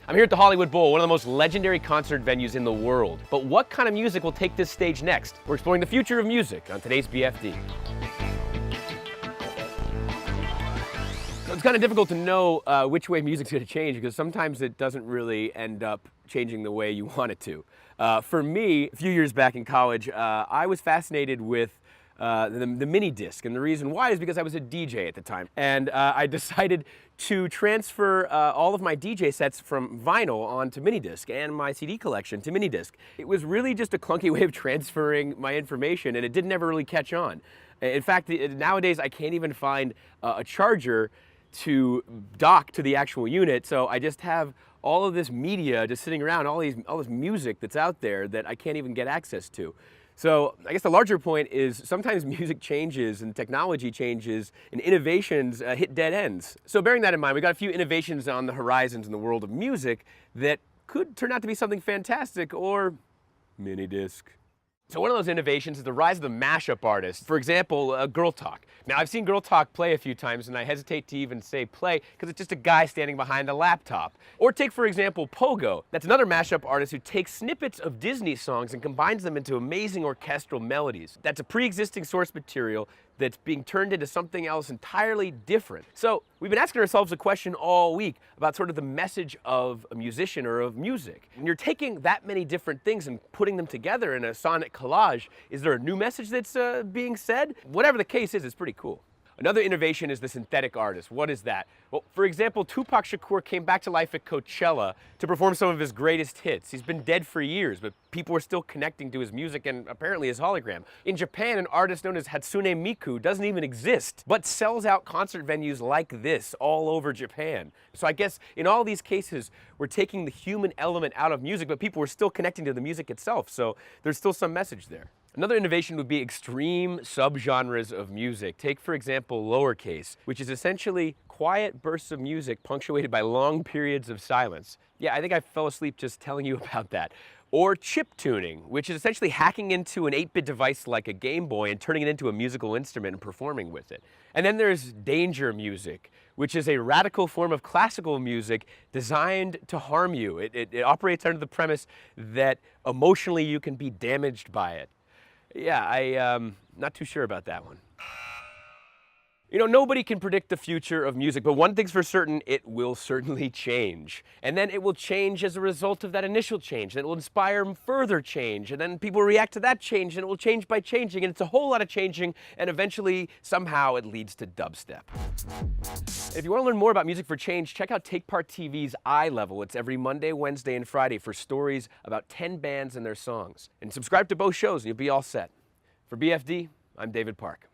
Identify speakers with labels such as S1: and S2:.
S1: I'm here at the Hollywood Bowl, one of the most legendary concert venues in the world. But what kind of music will take this stage next? We're exploring the future of music on today's BFD. So it's kind of difficult to know which way music's going to change because sometimes it doesn't really end up changing the way you want it to. For me, a few years back in college, I was fascinated with the Minidisc, and the reason why is because I was a DJ at the time, and I decided to transfer all of my DJ sets from vinyl onto Minidisc and my CD collection to Minidisc. It was really just a clunky way of transferring my information, and it didn't ever really catch on. In fact, nowadays I can't even find a charger to dock to the actual unit, so I just have all of this media just sitting around, all this music that's out there that I can't even get access to. So I guess the larger point is sometimes music changes and technology changes and innovations hit dead ends. So bearing that in mind, we've got a few innovations on the horizons in the world of music that could turn out to be something fantastic or Minidisc. So one of those innovations is the rise of the mashup artist. For example, Girl Talk. Now I've seen Girl Talk play a few times and I hesitate to even say play because it's just a guy standing behind a laptop. Or take, for example, Pogo. That's another mashup artist who takes snippets of Disney songs and combines them into amazing orchestral melodies. That's a pre-existing source material that's being turned into something else entirely different. So we've been asking ourselves a question all week about sort of the message of a musician or of music. When you're taking that many different things and putting them together in a sonic collage, is there a new message that's being said? Whatever the case is, it's pretty cool. Another innovation is the synthetic artist. What is that? Well, for example, Tupac Shakur came back to life at Coachella to perform some of his greatest hits. He's been dead for years, but people are still connecting to his music and apparently his hologram. In Japan, an artist known as Hatsune Miku doesn't even exist, but sells out concert venues like this all over Japan. So I guess in all these cases, we're taking the human element out of music, but people are still connecting to the music itself, so there's still some message there. Another innovation would be extreme subgenres of music. Take, for example, lowercase, which is essentially quiet bursts of music punctuated by long periods of silence. Yeah, I think I fell asleep just telling you about that. Or chip tuning, which is essentially hacking into an 8-bit device like a Game Boy and turning it into a musical instrument and performing with it. And then there's danger music, which is a radical form of classical music designed to harm you. It operates under the premise that emotionally you can be damaged by it. Yeah, I'm not too sure about that one. You know, nobody can predict the future of music, but one thing's for certain, it will certainly change. And then it will change as a result of that initial change, and it will inspire further change, and then people react to that change, and it will change by changing, and it's a whole lot of changing, and eventually, somehow, it leads to dubstep. If you want to learn more about music for change, check out TakePart TV's Eye Level. It's every Monday, Wednesday, and Friday for stories about 10 bands and their songs. And subscribe to both shows, and you'll be all set. For BFD, I'm David Park.